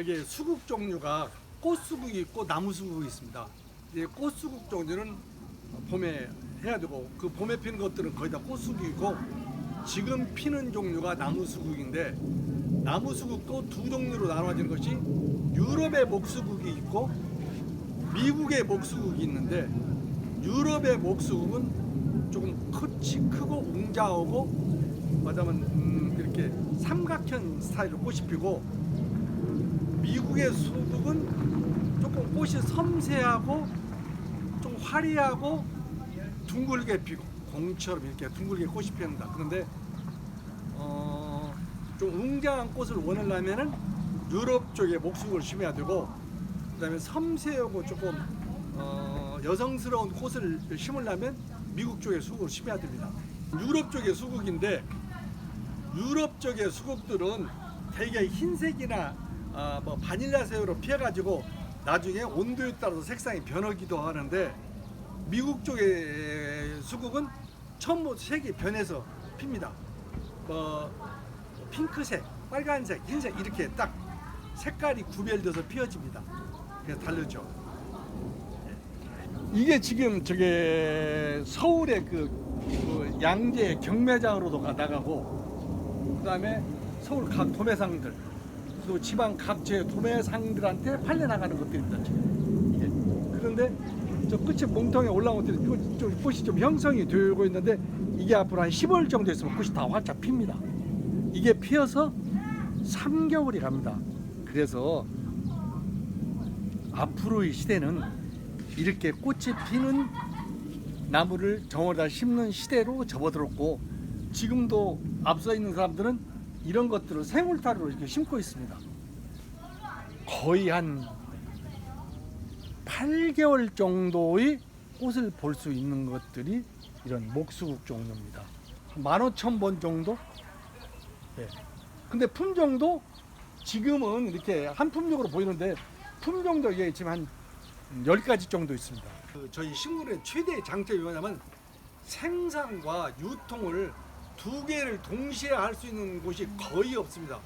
저게 수국 종류가 꽃수국이 있고 나무수국이 있습니다. 이제 꽃수국 종류는 봄에 해야 되고 그 봄에 피는 것들은 거의 다 꽃수국이고 지금 피는 종류가 나무수국인데 나무수국도 두 종류로 나눠지는 것이 유럽의 목수국이 있고 미국의 목수국이 있는데 유럽의 목수국은 조금 크고 웅장하고 말하자면 이렇게 삼각형 스타일로 꽃이 피고 미국의 수국은 조금 꽃이 섬세하고 좀 화려하고 둥글게 피고 공처럼 이렇게 둥글게 꽃이 피는다. 그런데 좀 웅장한 꽃을 원하려면은 유럽 쪽에 목수국을 심어야 되고 그다음에 섬세하고 조금 여성스러운 꽃을 심으려면 미국 쪽의 수국을 심어야 됩니다. 유럽 쪽의 수국인데 유럽 쪽의 수국들은 되게 흰색이나 뭐 바닐라색으로 피어가지고 나중에 온도에 따라서 색상이 변하기도 하는데 미국 쪽의 수국은 처음부터 색이 변해서 핍니다. 핑크색, 빨간색, 흰색 이렇게 딱 색깔이 구별돼서 피어집니다. 그래서 다르죠. 이게 지금 저게 서울의 그 양재 경매장으로도 나가고 그다음에 서울 각 도매상들 또 지방 각지의 도매상들한테 팔려나가는 것들입니다. 지금 이게. 그런데 저 끝에 몽텅이 올라온 것들이 꽃이 좀 형성이 되고 있는데 이게 앞으로 한 10월 정도 있으면 꽃이 다 활짝 핍니다. 이게 피어서 3개월이 갑니다. 그래서 앞으로의 시대는 이렇게 꽃이 피는 나무를 정원에다 심는 시대로 접어들었고 지금도 앞서 있는 사람들은 이런 것들을 생울타리로 이렇게 심고 있습니다. 거의 한 8개월 정도의 꽃을 볼 수 있는 것들이 이런 목수국 종류입니다. 15,000번 정도? 네. 근데 품종도 지금은 이렇게 한 품종으로 보이는데 품종도 이게 지금 한 10가지 정도 있습니다. 저희 식물의 최대의 장점이 뭐냐면 생산과 유통을 두 개를 동시에 할 수 있는 곳이 거의 없습니다.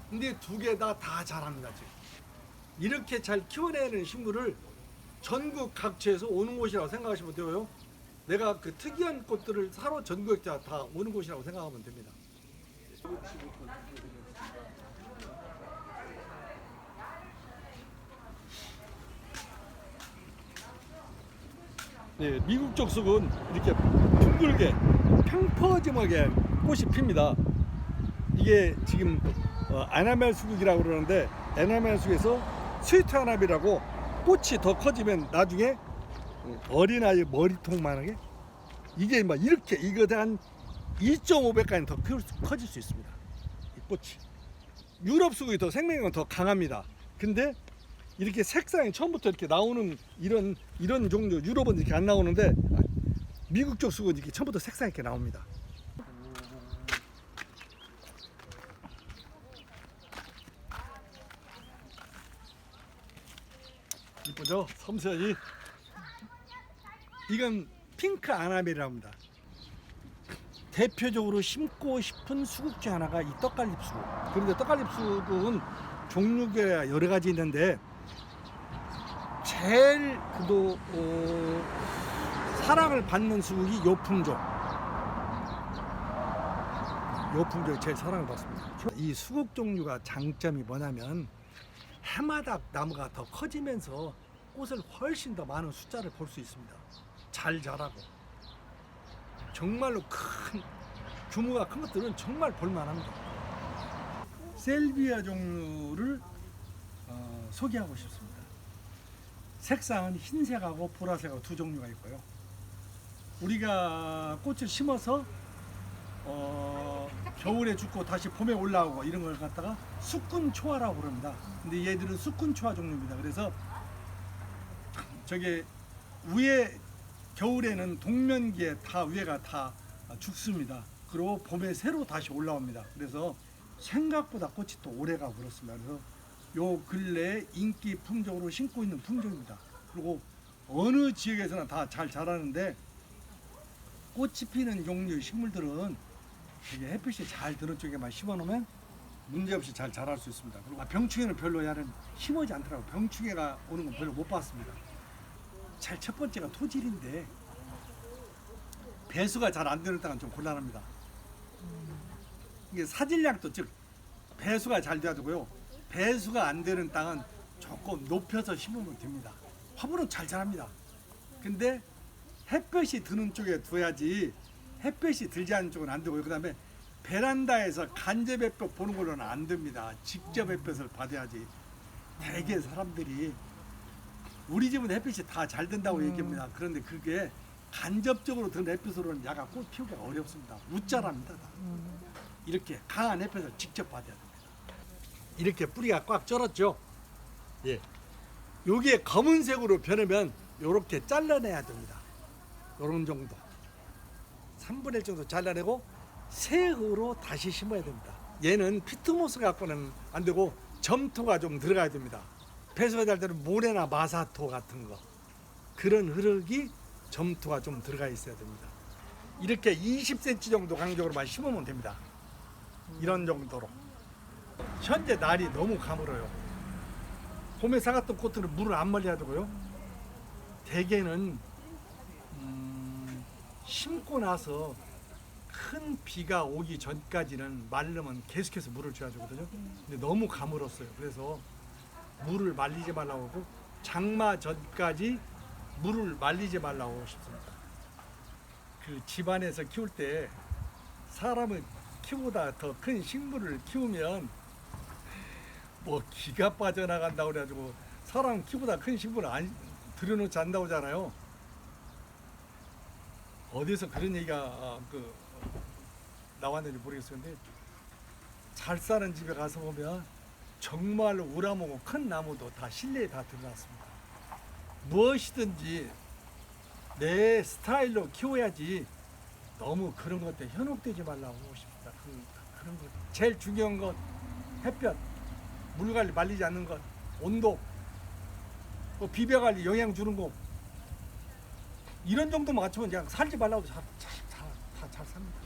근데 두 개 다 잘합니다. 지금. 이렇게 잘 키워내는 식물을 전국 각지에서 오는 곳이라고 생각하시면 되고요. 내가 그 특이한 꽃들을 사러 전국에 다 오는 곳이라고 생각하면 됩니다. 네, 미국 쪽 쑥은 이렇게 둥글게 평퍼짐하게 꽃이 핍니다. 이게 지금 에나멜 수국이라고 그러는데 에나멜 쑥에서 스위트 아나비라고 꽃이 더 커지면 나중에 어린아이 머리통만하게 이게 막 이렇게 이거에 한 2.5배까지 더 커질 수 있습니다. 이 꽃이 유럽 수국이 더 생명력은 더 강합니다. 근데 이렇게 색상이 처음부터 이렇게 나오는 이런 종류 유럽은 이렇게 안 나오는데 미국 쪽 수국은 이렇게 처음부터 색상이 이렇게 나옵니다. 이쁘죠? 섬세하니. 이건 핑크 아나벨이라고 합니다. 대표적으로 심고 싶은 수국 중 하나가 이 떡갈립 수국. 그런데 떡갈립 수국은 종류가 여러 가지 있는데 제일 그도 사랑을 받는 수국이 요 품종. 요 품종이 제일 사랑을 받습니다. 이 수국 종류가 장점이 뭐냐면 해마다 나무가 더 커지면서 꽃을 훨씬 더 많은 숫자를 볼 수 있습니다. 잘 자라고 정말로 큰 규모가 큰 것들은 정말 볼만합니다. 셀비아 종류를 소개하고 싶습니다. 색상은 흰색하고 보라색하고 두 종류가 있고요. 우리가 꽃을 심어서 겨울에 죽고 다시 봄에 올라오고 이런 걸 갖다가 수꾼초화라고 그럽니다. 근데 얘들은 수꾼초화 종류입니다. 그래서 저게 위에 겨울에는 동면기에 다 위에가 다 죽습니다. 그리고 봄에 새로 다시 올라옵니다. 그래서 생각보다 꽃이 또 오래가고 그렇습니다. 그래서 요 근래에 인기 품종으로 심고 있는 품종입니다. 그리고 어느 지역에서나 다 잘 자라는데 꽃이 피는 종류의 식물들은 되게 햇빛이 잘 드는 쪽에만 심어 놓으면 문제없이 잘 자랄 수 있습니다. 그리고 병충해는 별로 야는 심하지 않더라고요. 병충해가 오는 건 별로 못 봤습니다. 제일 첫 번째가 토질인데 배수가 잘 안 되는 땅은 좀 곤란합니다. 이게 사질량도 즉 배수가 잘 돼야 되고요. 배수가 안 되는 땅은 조금 높여서 심으면 됩니다. 화분은 잘 자랍니다. 근데 햇볕이 드는 쪽에 둬야지 햇볕이 들지 않는 쪽은 안 되고요. 그 다음에 베란다에서 간접 햇볕 보는 걸로는 안 됩니다. 직접 햇볕을 받아야지. 대개 사람들이 우리 집은 햇빛이 다 잘 된다고 얘기합니다. 그런데 그게 간접적으로 드는 햇빛으로는 야가 꽃 피우기가 어렵습니다. 웃자랍니다. 이렇게 강한 햇빛을 직접 받아야 됩니다. 이렇게 뿌리가 꽉 쩔었죠. 예. 요게 검은색으로 변하면 요렇게 잘라내야 됩니다. 요런 정도 3분의 1 정도 잘라내고 새으로 다시 심어야 됩니다. 얘는 피트모스 갖고는 안 되고 점토가 좀 들어가야 됩니다. 배수가 잘 되는 모래나 마사토 같은 거 그런 흙이 점토가 좀 들어가 있어야 됩니다. 이렇게 20cm 정도 간격으로만 심으면 됩니다. 이런 정도로. 현재 날이 너무 가물어요. 봄에 사갔던 꽃들은 물을 안 말려야 되고요. 대개는 심고 나서 큰 비가 오기 전까지는 마르면 계속해서 물을 줘야 되거든요. 근데 너무 가물었어요. 그래서 물을 말리지 말라고 하고 장마 전까지 물을 말리지 말라고 싶습니다. 그 집안에서 키울 때 사람을 키우보다 더 큰 식물을 키우면 뭐 기가 빠져나간다고 그래가지고 사람 키우보다 큰 식물을 안 들여놓지 않는다고 하잖아요. 어디서 그런 얘기가 나왔는지 모르겠어요. 근데 잘 사는 집에 가서 보면 정말 우람하고 큰 나무도 다 실내에 다 들어놨습니다. 무엇이든지 내 스타일로 키워야지 너무 그런 것들 현혹되지 말라고 싶습니다. 그런 거 제일 중요한 건 햇볕, 물 관리 말리지 않는 것, 온도, 비벼 관리 영양 주는 거 이런 정도 맞추면 그냥 살지 말라고 잘 삽니다.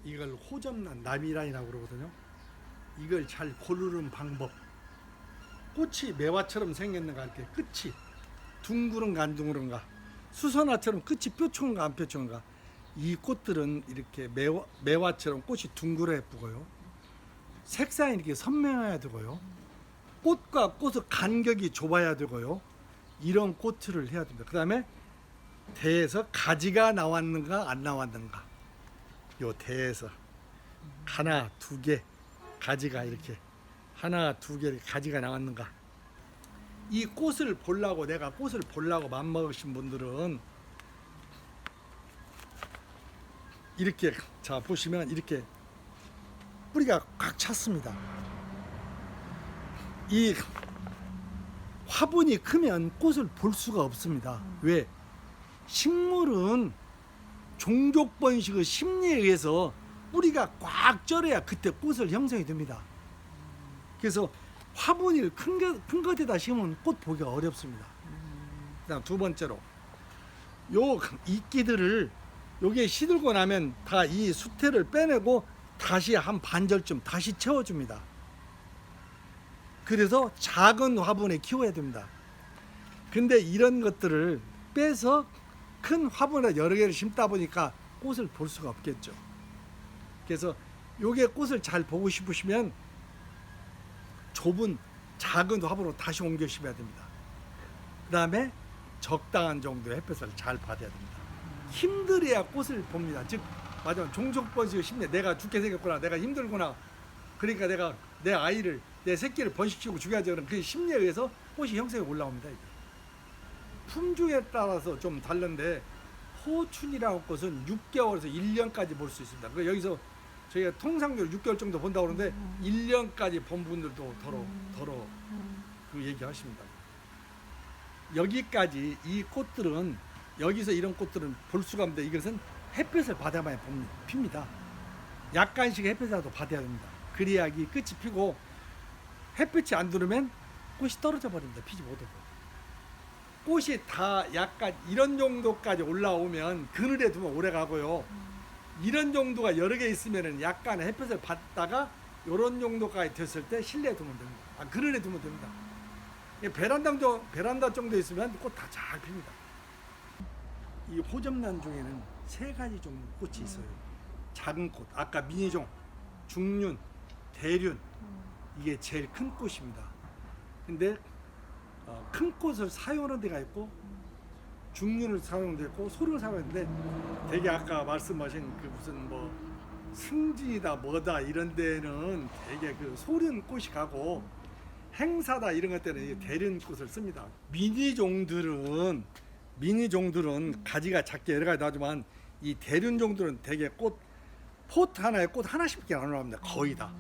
이걸 호접란 나미란이라고 그러거든요. 이걸 잘 고르는 방법. 꽃이 매화처럼 생겼는가 이렇게 끝이 둥그런가 안 둥그런가, 수선화처럼 끝이 뾰족한가 안 뾰족한가. 이 꽃들은 이렇게 매화처럼 꽃이 둥그러 예쁘고요. 색상이 이렇게 선명해야 되고요. 꽃과 꽃의 간격이 좁아야 되고요. 이런 꽃을 해야 됩니다. 그 다음에 대에서 가지가 나왔는가 안 나왔는가. 요 대에서 하나, 두 개 가지가 이렇게 하나, 두 개 가지가 나왔는가. 이 꽃을 보려고 내가 꽃을 보려고 맘먹으신 분들은 이렇게 자 보시면 이렇게 뿌리가 꽉 찼습니다. 이 화분이 크면 꽃을 볼 수가 없습니다. 왜? 식물은 종족 번식의 심리에 의해서 뿌리가 꽉 쩔어야 그때 꽃을 형성이 됩니다. 그래서 화분이 큰 것에다 심으면 꽃 보기가 어렵습니다. 그다음 두 번째로 요 이끼들을 요게 시들고 나면 다 이 수태를 빼내고 다시 한 반절쯤 다시 채워줍니다. 그래서 작은 화분에 키워야 됩니다. 근데 이런 것들을 빼서 큰 화분에 여러 개를 심다 보니까 꽃을 볼 수가 없겠죠. 그래서 요게 꽃을 잘 보고 싶으시면 좁은 작은 화분으로 다시 옮겨 심어야 됩니다. 그 다음에 적당한 정도의 햇볕을 잘 받아야 됩니다. 힘들어야 꽃을 봅니다. 즉 맞아, 종족번식을 심네. 내가 죽게 생겼구나, 내가 힘들구나, 그러니까 내가 내 아이를 내 새끼를 번식시키고 죽여야지. 그런 그 심리에 의해서 꽃이 형성이 올라옵니다. 이게. 품종에 따라서 좀 다른데 호춘이라는 꽃은 6개월에서 1년까지 볼 수 있습니다. 그러니까 여기서 저희가 통상적으로 6개월 정도 본다고 그러는데 1년까지 본 분들도 더러 그 얘기하십니다. 여기까지 이 꽃들은 여기서 이런 꽃들은 볼 수가 없는데 이것은 햇볕을 받아야만 핍니다. 약간씩 햇볕이라도 받아야 됩니다. 그래야 이 끝이 피고 햇빛이 안 들어오면 꽃이 떨어져 버립니다. 피지 못하고. 꽃이 다 약간 이런 정도까지 올라오면 그늘에 두면 오래 가고요. 이런 정도가 여러 개 있으면 약간 햇볕을 받다가 요런 정도까지 됐을 때 실내에 두면 됩니다. 그늘에 두면 됩니다. 베란다 정도 있으면 꽃 다 잘 핍니다. 이 호접란 중에는 세 가지 종류 꽃이 있어요. 작은 꽃, 아까 미니종, 중륜, 대륜, 이게 제일 큰 꽃입니다. 근데 큰 꽃을 사용하는 데가 있고 중륜을 사용하는 데 있고 소를 사용하는데, 되게 아까 말씀하신 그 무슨 뭐 승진이다 뭐다 이런 데는 되게 그 소륜 꽃이 가고, 행사다 이런 것 때는 대륜 꽃을 씁니다. 미니종들은 가지가 작게 여러 가지 나지만, 이 대륜 종들은 되게 포트 하나에 꽃 하나씩밖에 안 나옵니다. 거의 다.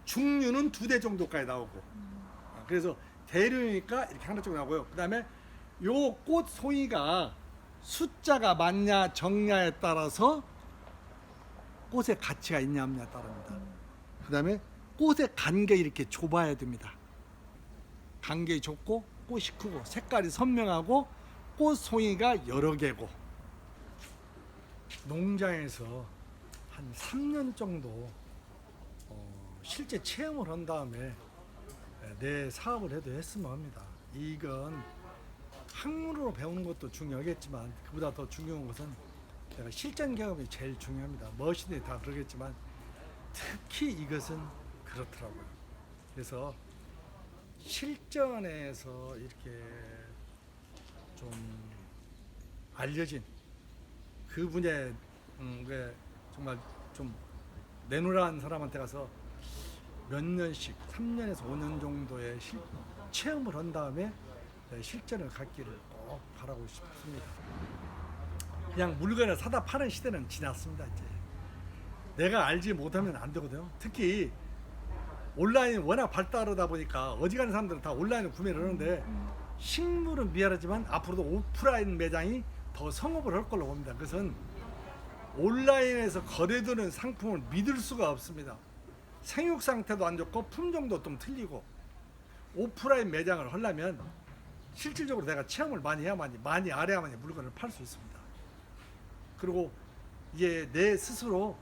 중륜은 2대 정도까지 나오고, 그래서 대륜이니까 이렇게 하나 정도 나오고요. 그 다음에 요 꽃 송이가 숫자가 많냐 적냐에 따라서 꽃의 가치가 있냐 없냐에 따릅니다. 그 다음에 꽃의 간격이 이렇게 좁아야 됩니다. 간격이 좁고 꽃이 크고 색깔이 선명하고 꽃 송이가 여러 개고, 농장에서 한 3년 정도 실제 체험을 한 다음에 내 사업을 해도 했으면 합니다. 이건 학문으로 배우는 것도 중요하겠지만, 그보다 더 중요한 것은 내가 실전 경험이 제일 중요합니다. 무엇이든 다 그러겠지만 특히 이것은 그렇더라고요. 그래서 실전에서 이렇게 좀 알려진 그 분야에 정말 좀 내노란 사람한테 가서 몇 년씩 3년에서 5년 정도의 체험을 한 다음에 실전을 갖기를 꼭 바라고 싶습니다. 그냥 물건을 사다 파는 시대는 지났습니다. 이제 내가 알지 못하면 안 되거든요. 특히 온라인이 워낙 발달하다 보니까 어지간한 사람들은 다 온라인으로 구매를 하는데, 식물은 미안하지만 앞으로도 오프라인 매장이 더 성업을 할 걸로 봅니다. 그것은 온라인에서 거래되는 상품을 믿을 수가 없습니다. 생육 상태도 안 좋고 품종도 좀 틀리고, 오프라인 매장을 하려면 실질적으로 내가 체험을 많이 해야만이, 많이 알아야만이 물건을 팔 수 있습니다. 그리고 이게 내 스스로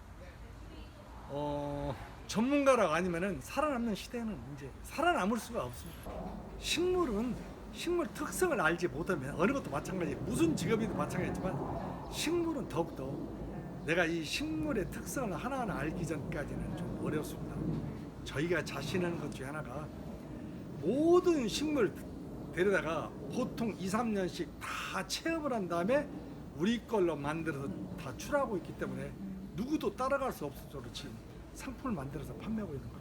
전문가라고 아니면은 살아남는 시대는 이제 살아남을 수가 없습니다. 식물 특성을 알지 못하면, 어느 것도 마찬가지, 무슨 직업이든 마찬가지지만 식물은 더욱더 내가 이 식물의 특성을 하나하나 알기 전까지는 좀 어렵습니다. 저희가 자신하는 것 중에 하나가, 모든 식물 데려다가 보통 2, 3년씩 다 체험을 한 다음에 우리 걸로 만들어서 다 출하고 있기 때문에 누구도 따라갈 수 없을 정도로 지금 상품을 만들어서 판매하고 있는 거예요.